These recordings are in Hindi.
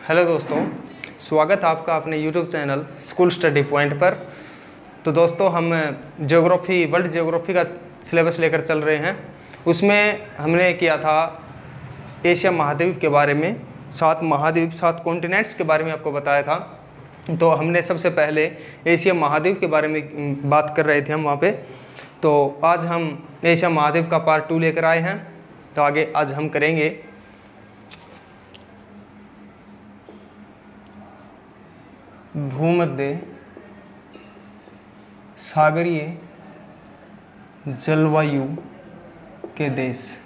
हेलो दोस्तों, स्वागत है आपका अपने YouTube channel school study point पर। तो दोस्तों, हम वर्ल्ड ज्योग्राफी का सिलेबस लेकर चल रहे हैं। उसमें हमने किया था एशिया महाद्वीप के बारे में, 7 महाद्वीप 7 कॉन्टिनेंट्स के बारे में आपको बताया था। तो हमने सबसे पहले एशिया महाद्वीप के बारे में बात कर रहे थे हम वहाँ पे। तो आज हम एशिया महाद्वीप का पार्ट 2 लेकर आए हैं। तो आगे आज हम करेंगे भूमध्य सागरीय जलवायु के देश।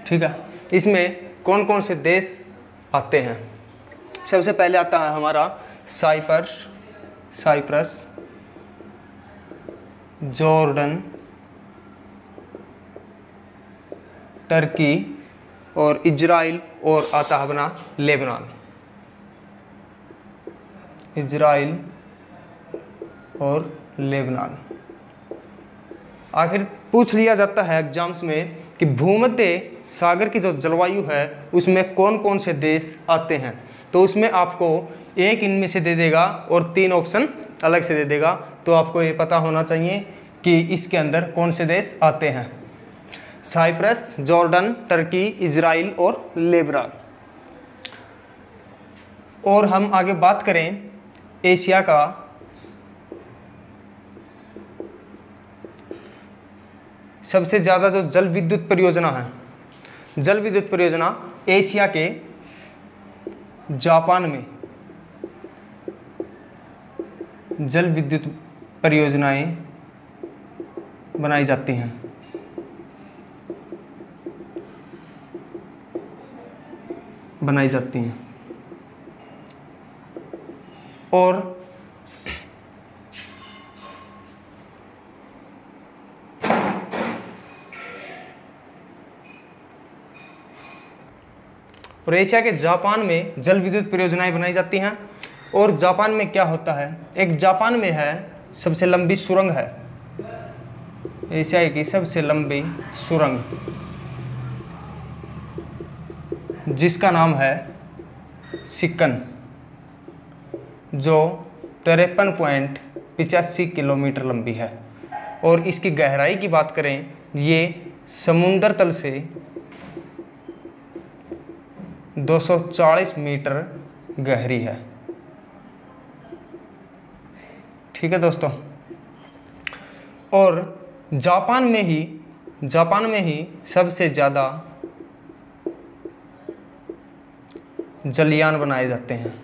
ठीक है, इसमें कौन कौन से देश आते हैं? सबसे पहले आता है हमारा साइप्रस, जॉर्डन, टर्की और इजराइल, और आता है अपना लेबनान। इजराइल और लेबनान। आखिर पूछ लिया जाता है एग्जाम्स में कि भूमध्य सागर की जो जलवायु है उसमें कौन कौन से देश आते हैं। तो उसमें आपको एक इनमें से दे देगा और 3 ऑप्शन अलग से दे देगा। तो आपको ये पता होना चाहिए कि इसके अंदर कौन से देश आते हैं: साइप्रस, जॉर्डन, टर्की, इजराइल और लेबनान। और हम आगे बात करें एशिया का सबसे ज़्यादा जो जल विद्युत परियोजना है, जल विद्युत परियोजना एशिया के जापान में जल विद्युत परियोजनाएं बनाई जाती हैं। और एशिया के जापान में जल विद्युत परियोजनाएं बनाई जाती हैं। और जापान में क्या होता है, एक जापान में है सबसे लंबी सुरंग है, एशिया की सबसे लंबी सुरंग, जिसका नाम है सिक्कन, जो 53.85 किलोमीटर लंबी है। और इसकी गहराई की बात करें, ये समुद्र तल से 240 मीटर गहरी है। ठीक है दोस्तों। और जापान में ही सबसे ज़्यादा जलयान बनाए जाते हैं।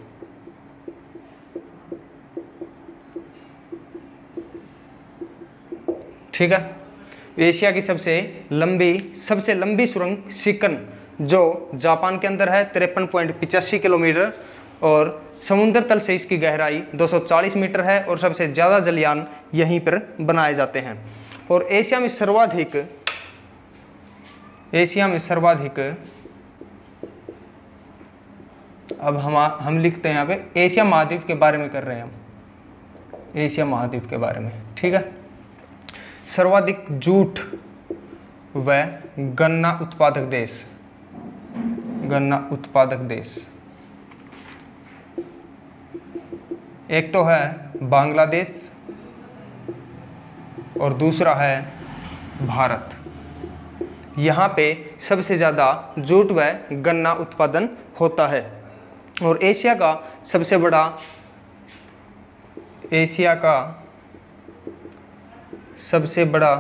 ठीक है, एशिया की सबसे लंबी सुरंग सिक्कन, जो जापान के अंदर है, 53.85 किलोमीटर, और समुद्र तल से इसकी गहराई 240 मीटर है। और सबसे ज़्यादा जलयान यहीं पर बनाए जाते हैं। और एशिया में सर्वाधिक अब हम लिखते हैं यहाँ पे एशिया महाद्वीप के बारे में कर रहे हैं हम, एशिया महाद्वीप के बारे में। ठीक है, सर्वाधिक जूट व गन्ना उत्पादक देश एक तो है बांग्लादेश और दूसरा है भारत। यहाँ पे सबसे ज़्यादा जूट व गन्ना उत्पादन होता है। और एशिया का सबसे बड़ा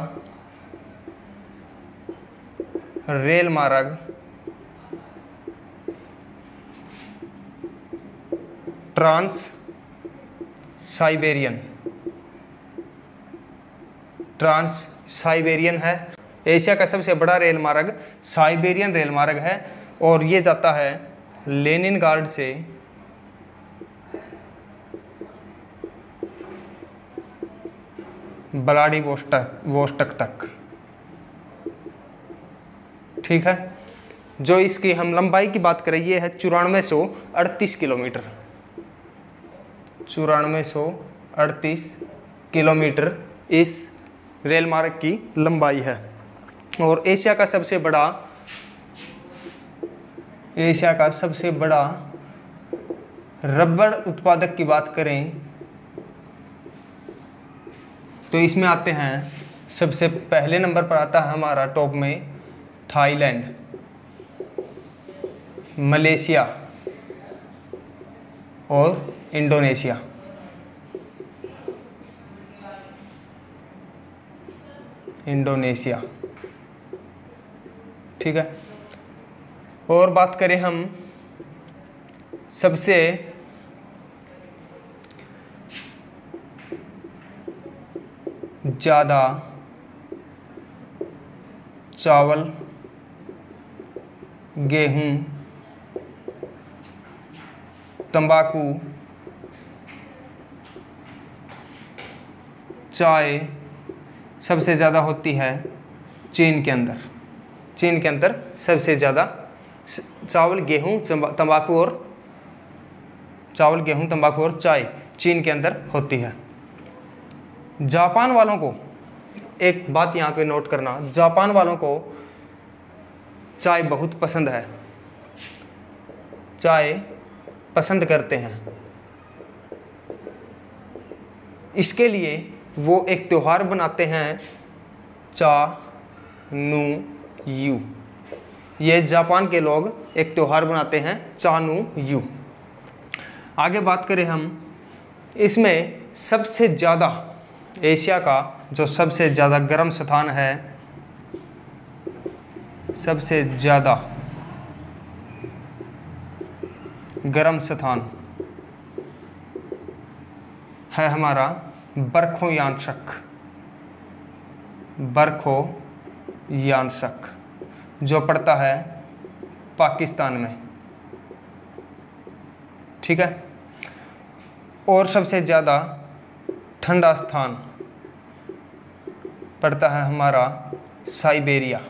रेल मार्ग ट्रांस साइबेरियन है। एशिया का सबसे बड़ा रेल मार्ग साइबेरियन रेल मार्ग है। और ये जाता है लेनिनग्राड से व्लादिवोस्टोक तक। ठीक है, जो इसकी हम लंबाई की बात करें, ये है 9438 किलोमीटर। 9438 किलोमीटर इस रेल मार्ग की लंबाई है। और एशिया का सबसे बड़ा एशिया का सबसे बड़ा रबड़ उत्पादक की बात करें तो इसमें आते हैं, सबसे पहले नंबर पर आता है हमारा टॉप में थाईलैंड, मलेशिया और इंडोनेशिया। इंडोनेशिया, ठीक है। और बात करें हम सबसे ज़्यादा चावल, गेहूं, तंबाकू, चाय सबसे ज़्यादा होती है चीन के अंदर। चीन के अंदर सबसे ज़्यादा चावल, गेहूं, तंबाकू और चावल, गेहूं, तंबाकू और चाय चीन के अंदर होती है। जापान वालों को एक बात यहाँ पे नोट करना, जापान वालों को चाय बहुत पसंद है, चाय पसंद करते हैं। इसके लिए वो एक त्यौहार बनाते हैं, चा नू यू। ये जापान के लोग एक त्यौहार बनाते हैं, चा नू यू। आगे बात करें हम, इसमें सबसे ज़्यादा एशिया का जो सबसे ज़्यादा गर्म स्थान है, सबसे ज़्यादा गर्म स्थान है हमारा बरखोयानसक। बरखोयानसक जो पड़ता है पाकिस्तान में, ठीक है। और सबसे ज़्यादा ठंडा स्थान पड़ता है हमारा साइबेरिया,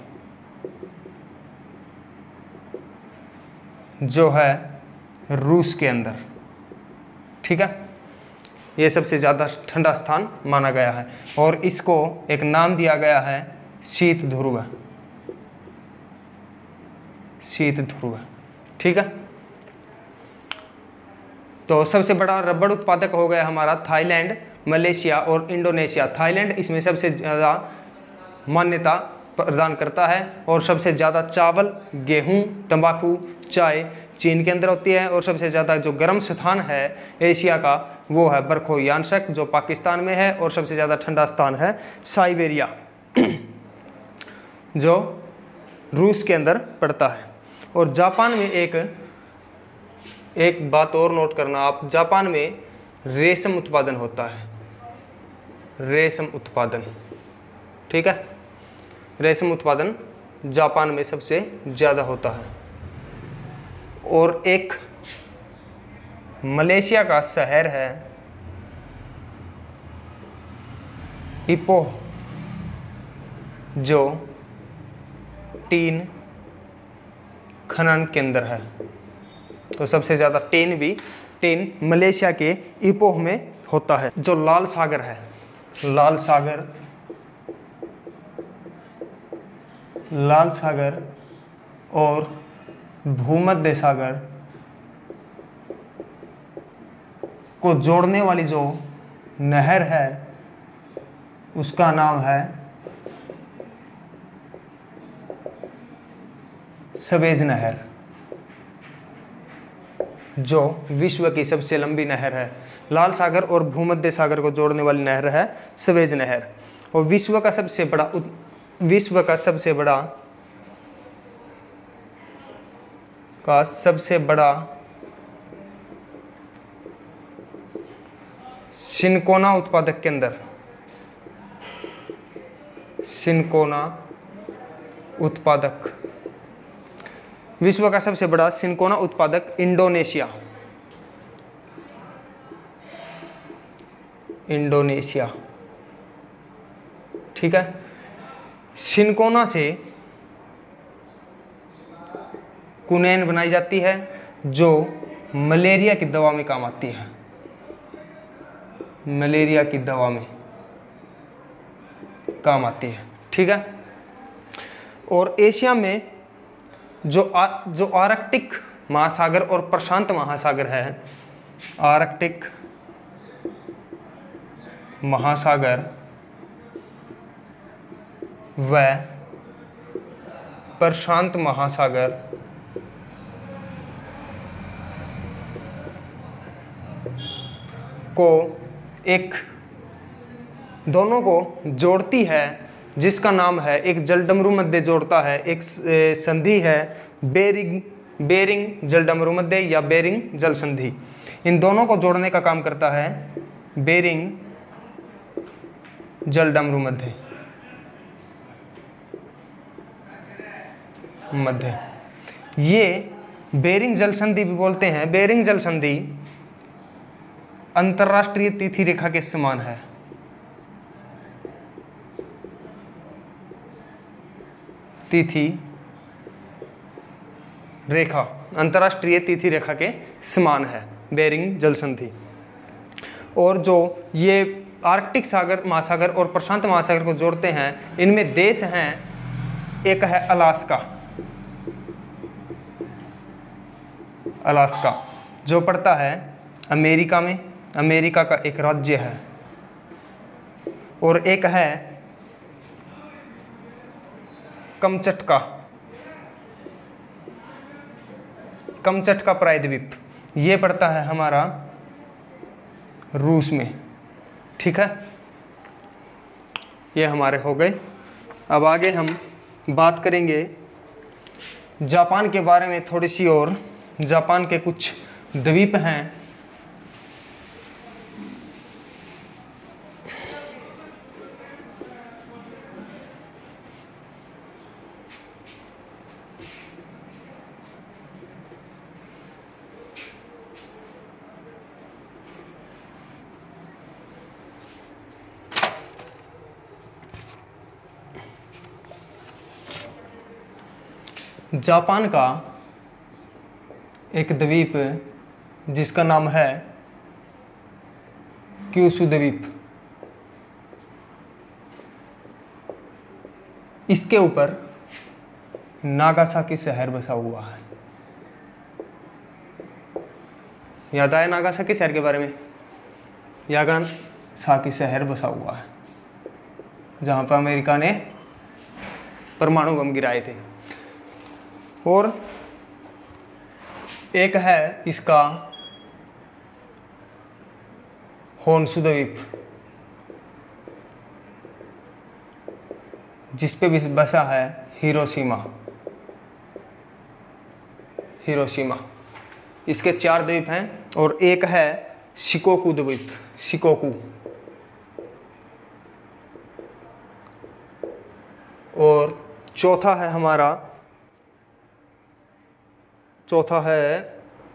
जो है रूस के अंदर, ठीक है। ये सबसे ज़्यादा ठंडा स्थान माना गया है और इसको एक नाम दिया गया है शीत ध्रुव। शीत ध्रुव, ठीक है। तो सबसे बड़ा रबड़ उत्पादक हो गया हमारा थाईलैंड, मलेशिया और इंडोनेशिया। थाईलैंड इसमें सबसे ज़्यादा मान्यता प्रदान करता है और सबसे ज़्यादा चावल, गेहूं, तंबाकू, चाय चीन के अंदर होती है। और सबसे ज़्यादा जो गर्म स्थान है एशिया का वो है बरखोयानसक जो पाकिस्तान में है। और सबसे ज़्यादा ठंडा स्थान है साइबेरिया जो रूस के अंदर पड़ता है। और जापान में एक बात और नोट करना आप, जापान में रेशम उत्पादन होता है, रेशम उत्पादन, ठीक है। रेशम उत्पादन जापान में सबसे ज़्यादा होता है। और एक मलेशिया का शहर है इपोह जो टीन खनन के अंदर है। तो सबसे ज़्यादा टीन मलेशिया के इपोह में होता है। जो लाल सागर है, लाल सागर और भूमध्य सागर को जोड़ने वाली जो नहर है उसका नाम है सवेज नहर, जो विश्व की सबसे लंबी नहर है। लाल सागर और भूमध्य सागर को जोड़ने वाली नहर है सवेज नहर। और विश्व का सबसे बड़ा सिनकोना उत्पादक के अंदर, सिनकोना उत्पादक, विश्व का सबसे बड़ा सिनकोना उत्पादक इंडोनेशिया, ठीक है। सिनकोना से कुनैन बनाई जाती है जो मलेरिया की दवा में काम आती है, मलेरिया की दवा में काम आती है, ठीक है। और एशिया में जो आर्कटिक महासागर और प्रशांत महासागर है, आर्कटिक महासागर व प्रशांत महासागर को दोनों को जोड़ती है, जिसका नाम है, एक जलडमरू मध्य जोड़ता है, एक संधि है बेरिंग जलडमरू मध्य या बेरिंग जल संधि। इन दोनों को जोड़ने का काम करता है बेरिंग जलडमरू मध्य। ये बेरिंग जल संधि भी बोलते हैं। बेरिंग जल संधि अंतरराष्ट्रीय तिथि रेखा के समान है। तिथि रेखा अंतरराष्ट्रीय तिथि रेखा के समान है बेरिंग जल संधि। और जो ये आर्कटिक सागर महासागर और प्रशांत महासागर को जोड़ते हैं, इनमें देश हैं, एक है अलास्का, अलास्का जो पड़ता है अमेरिका में, अमेरिका का एक राज्य है। और एक है कमचटका, कमचटका प्रायद्वीप, ये पड़ता है हमारा रूस में। ठीक है, ये हमारे हो गए। अब आगे हम बात करेंगे जापान के बारे में थोड़ी सी और। जापान के कुछ द्वीप हैं। जापान का एक द्वीप जिसका नाम है क्यूशू द्वीप, इसके ऊपर नागासाकी शहर बसा हुआ है। याद आया नागासाकी शहर के बारे में? नागासाकी शहर बसा हुआ है जहाँ पर अमेरिका ने परमाणु बम गिराए थे। और एक है इसका होन्शु द्वीप, जिस पे भी बसा है हिरोशिमा। हिरोशिमा, इसके 4 द्वीप हैं। और एक है शिकोकू द्वीप, शिकोकू। और चौथा है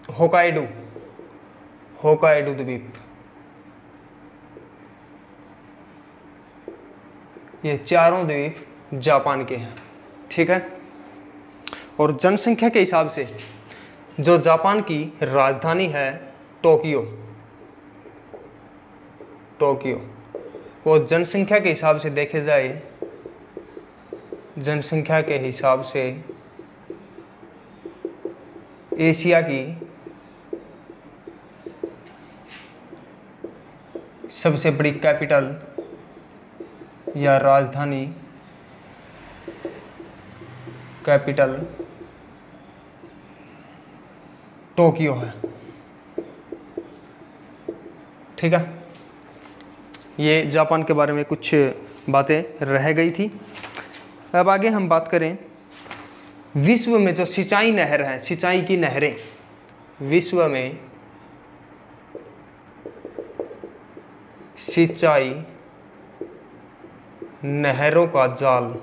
होकाइडो, होकाइडो द्वीप। ये चारों द्वीप जापान के हैं। ठीक है। और जनसंख्या के हिसाब से जो जापान की राजधानी है टोक्यो, टोक्यो, वो जनसंख्या के हिसाब से देखे जाए, जनसंख्या के हिसाब से एशिया की सबसे बड़ी कैपिटल या राजधानी, कैपिटल टोक्यो है। ठीक है, ये जापान के बारे में कुछ बातें रह गई थी। अब आगे हम बात करें विश्व में जो सिंचाई नहर है, सिंचाई की नहरें, विश्व में सिंचाई नहरों का जाल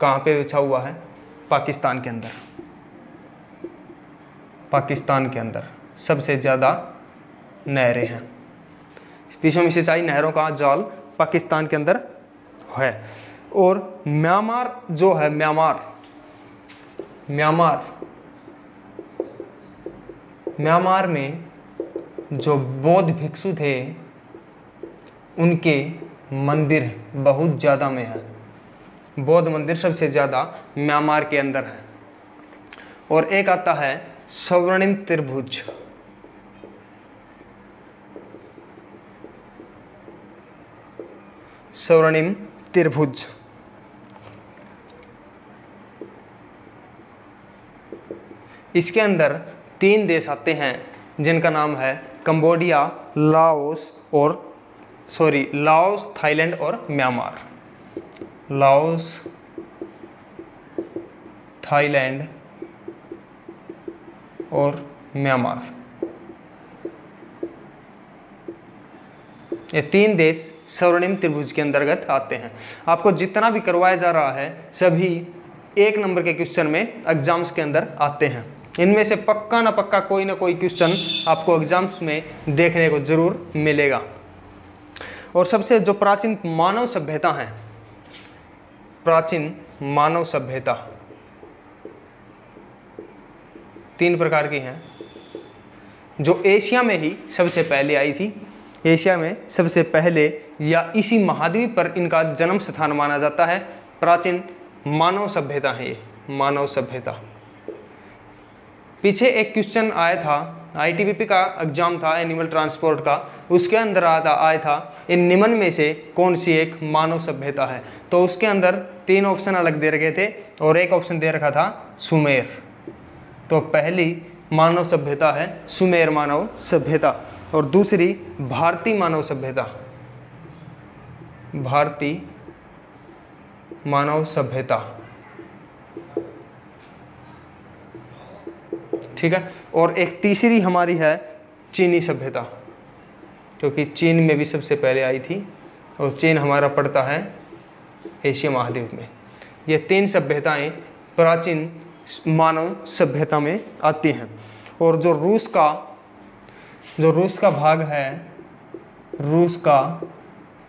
कहाँ पे बिछा हुआ है? पाकिस्तान के अंदर। पाकिस्तान के अंदर सबसे ज़्यादा नहरें हैं। विश्व में सिंचाई नहरों का जाल पाकिस्तान के अंदर है। और म्यांमार जो है, म्यांमार में जो बौद्ध भिक्षु थे उनके मंदिर बहुत ज़्यादा में है। बौद्ध मंदिर सबसे ज़्यादा म्यांमार के अंदर है। और एक आता है स्वर्णिम त्रिभुज। स्वर्णिम त्रिभुज इसके अंदर 3 देश आते हैं जिनका नाम है कंबोडिया, लाओस, थाईलैंड और म्यांमार। लाओस, थाईलैंड और म्यांमार, ये 3 देश स्वर्णिम त्रिभुज के अंतर्गत आते हैं। आपको जितना भी करवाया जा रहा है सभी 1 नंबर के क्वेश्चन में एग्जाम्स के अंदर आते हैं। इनमें से पक्का ना पक्का कोई ना कोई क्वेश्चन आपको एग्जाम्स में देखने को जरूर मिलेगा। और सबसे जो प्राचीन मानव सभ्यता है, प्राचीन मानव सभ्यता 3 प्रकार की हैं, जो एशिया में ही सबसे पहले आई थी। एशिया में सबसे पहले या इसी महाद्वीप पर इनका जन्म स्थान माना जाता है। प्राचीन मानव सभ्यता है ये, मानव सभ्यता। पीछे एक क्वेश्चन आया था, आईटीबीपी का एग्जाम था एनिमल ट्रांसपोर्ट का, उसके अंदर आया था इन निम्न में से कौन सी एक मानव सभ्यता है। तो उसके अंदर 3 ऑप्शन अलग दे रखे थे और एक ऑप्शन दे रखा था सुमेर। तो पहली मानव सभ्यता है सुमेर मानव सभ्यता और दूसरी भारतीय मानव सभ्यता, भारतीय मानव सभ्यता। ठीक है। और एक तीसरी हमारी है चीनी सभ्यता, क्योंकि चीन में भी सबसे पहले आई थी और चीन हमारा पड़ता है एशिया महाद्वीप में। ये 3 सभ्यताएं प्राचीन मानव सभ्यता में आती हैं। और जो रूस का भाग है, रूस का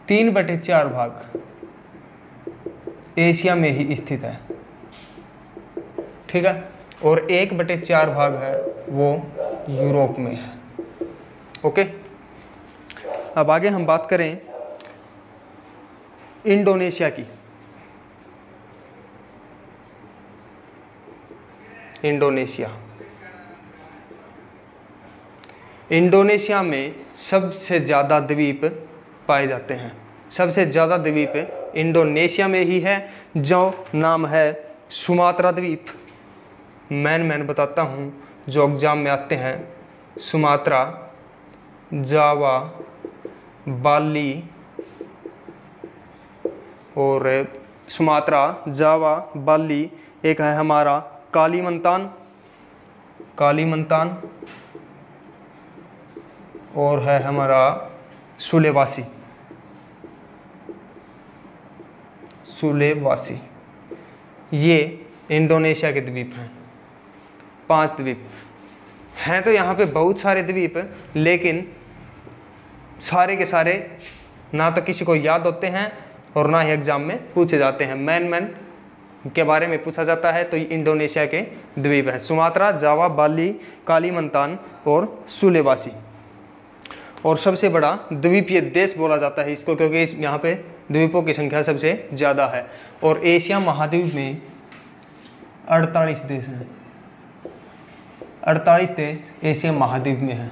3/4 भाग एशिया में ही स्थित है। ठीक है। और 1/4 भाग है वो यूरोप में है। ओके। अब आगे हम बात करें इंडोनेशिया की। इंडोनेशिया में सबसे ज़्यादा द्वीप पाए जाते हैं। सबसे ज़्यादा द्वीप इंडोनेशिया में ही है, जो नाम है सुमात्रा द्वीप। मैं बताता हूँ जो एग्जाम में आते हैं। सुमात्रा, जावा, बाली और सुमात्रा, जावा, बाली। एक है हमारा कालीमंतान और है हमारा सुलेवासी। ये इंडोनेशिया के द्वीप हैं। 5 द्वीप हैं। तो यहाँ पे बहुत सारे द्वीप, लेकिन सारे के सारे ना तो किसी को याद होते हैं और ना ही एग्जाम में पूछे जाते हैं। मैन के बारे में पूछा जाता है तो इंडोनेशिया के द्वीप हैं सुमात्रा, जावा, बाली, कालीमंतान और सुलेवासी। और सबसे बड़ा द्वीपीय देश बोला जाता है इसको, क्योंकि यहाँ पे द्वीपों की संख्या सबसे ज़्यादा है। और एशिया महाद्वीप में 48 देश हैं। 48 देश एशिया महाद्वीप में हैं।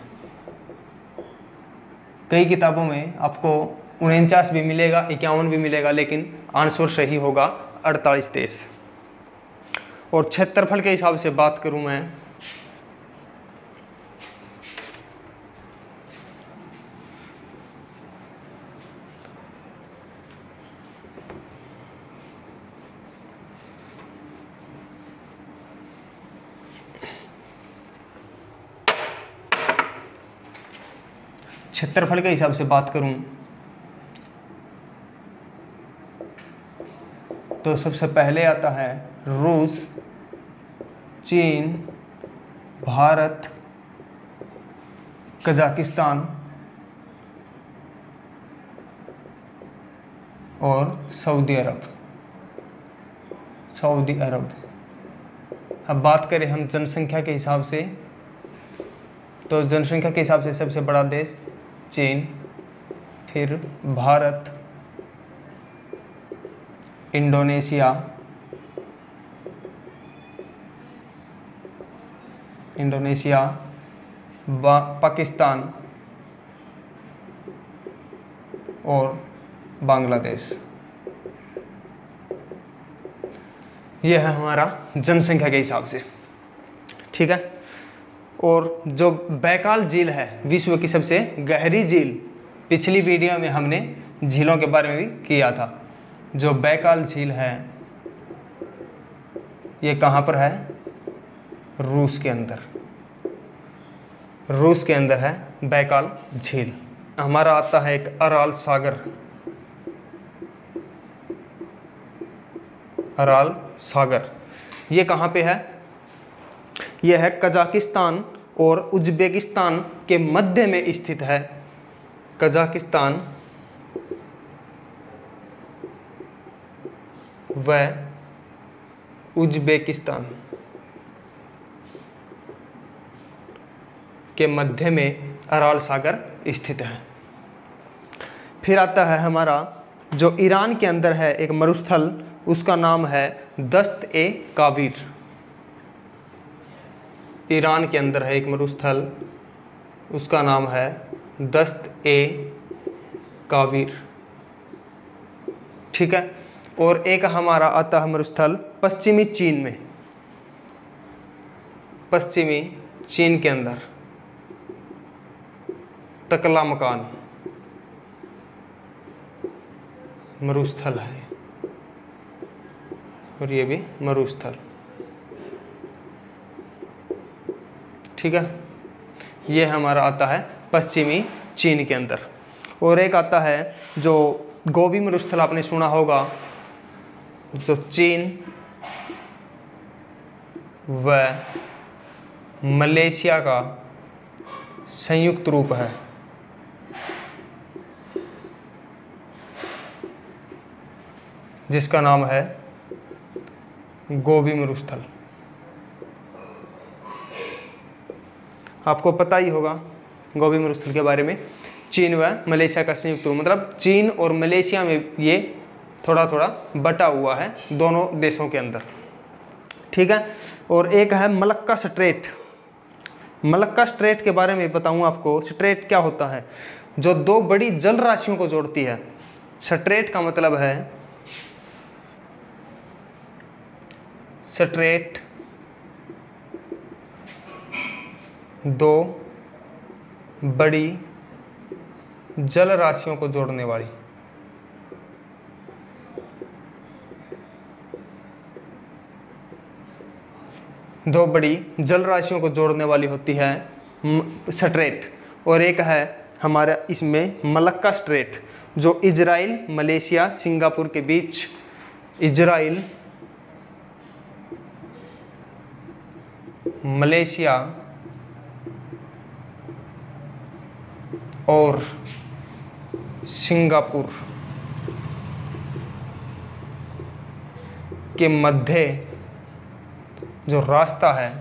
कई किताबों में आपको 49 भी मिलेगा, 51 भी मिलेगा, लेकिन आंसर सही होगा 48 देश। और क्षेत्रफल के हिसाब से बात करूं मैं, क्षेत्रफल के हिसाब से बात करूं तो सबसे पहले आता है रूस, चीन, भारत, कजाकिस्तान और सऊदी अरब। अब बात करें हम जनसंख्या के हिसाब से, तो जनसंख्या के हिसाब से सबसे बड़ा देश चीन, फिर भारत, इंडोनेशिया, पाकिस्तान और बांग्लादेश। यह है हमारा जनसंख्या के हिसाब से, ठीक है। और जो बैकाल झील है विश्व की सबसे गहरी झील, पिछली वीडियो में हमने झीलों के बारे में भी किया था। जो बैकाल झील है ये कहाँ पर है? रूस के अंदर, रूस के अंदर है बैकाल झील। हमारा आता है एक अराल सागर, अराल सागर। ये कहाँ पे है? यह है कजाकिस्तान और उज्बेकिस्तान के मध्य में स्थित है। कजाकिस्तान व उज्बेकिस्तान के मध्य में अराल सागर स्थित है। फिर आता है हमारा जो ईरान के अंदर है एक मरुस्थल, उसका नाम है दस्त-ए-कावीर। ईरान के अंदर है एक मरुस्थल, उसका नाम है दस्त-ए-कावीर, ठीक है। और एक हमारा आता है मरुस्थल पश्चिमी चीन में, पश्चिमी चीन के अंदर तकलामकान मरुस्थल है, और ये भी मरुस्थल, ठीक है। ये हमारा आता है पश्चिमी चीन के अंदर। और एक आता है जो गोबी मरुस्थल, आपने सुना होगा, जो चीन व मलेशिया का संयुक्त रूप है। जिसका नाम है गोबी मरुस्थल। आपको पता ही होगा गोबी मरुस्थल के बारे में। चीन व मलेशिया का संयुक्त रूप, मतलब चीन और मलेशिया में ये थोड़ा थोड़ा बटा हुआ है दोनों देशों के अंदर, ठीक है। और एक है मलक्का स्ट्रेट। मलक्का स्ट्रेट के बारे में बताऊं आपको। स्ट्रेट क्या होता है? जो दो बड़ी जल राशियों को जोड़ती है। स्ट्रेट का मतलब है, स्ट्रेट दो बड़ी जल राशियों को जोड़ने वाली, दो बड़ी जल राशियों को जोड़ने वाली होती है स्ट्रेट। और एक है हमारा इसमें मलक्का स्ट्रेट, जो इजराइल, मलेशिया, सिंगापुर के बीच, इजराइल, मलेशिया और सिंगापुर के मध्य जो रास्ता है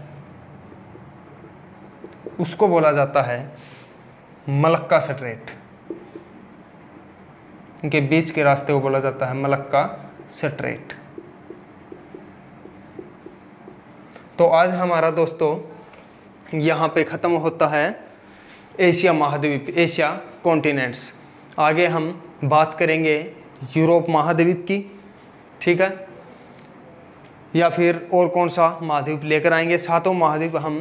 उसको बोला जाता है मलक्का स्ट्रेट। इनके बीच के रास्ते को बोला जाता है मलक्का स्ट्रेट। तो आज हमारा दोस्तों यहाँ पे ख़त्म होता है एशिया महाद्वीप, एशिया कॉन्टिनेंट्स। आगे हम बात करेंगे यूरोप महाद्वीप की, ठीक है, या फिर और कौन सा महाद्वीप लेकर आएंगे। सातों महाद्वीप हम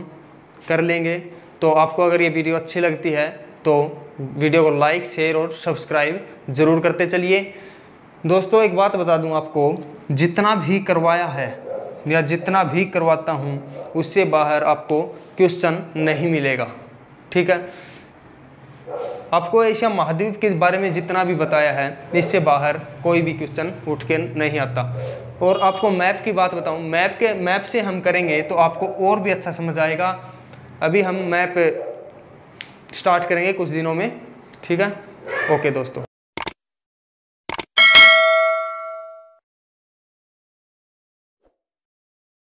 कर लेंगे। तो आपको अगर ये वीडियो अच्छी लगती है तो वीडियो को लाइक, शेयर और सब्सक्राइब ज़रूर करते चलिए। दोस्तों एक बात बता दूं आपको, जितना भी करवाया है या जितना भी करवाता हूं उससे बाहर आपको क्वेश्चन नहीं मिलेगा, ठीक है। आपको एशिया महाद्वीप के बारे में जितना भी बताया है इससे बाहर कोई भी क्वेश्चन उठ के नहीं आता। और आपको मैप की बात बताऊं, मैप से हम करेंगे तो आपको और भी अच्छा समझ आएगा। अभी हम मैप स्टार्ट करेंगे कुछ दिनों में, ठीक है। ओके दोस्तों।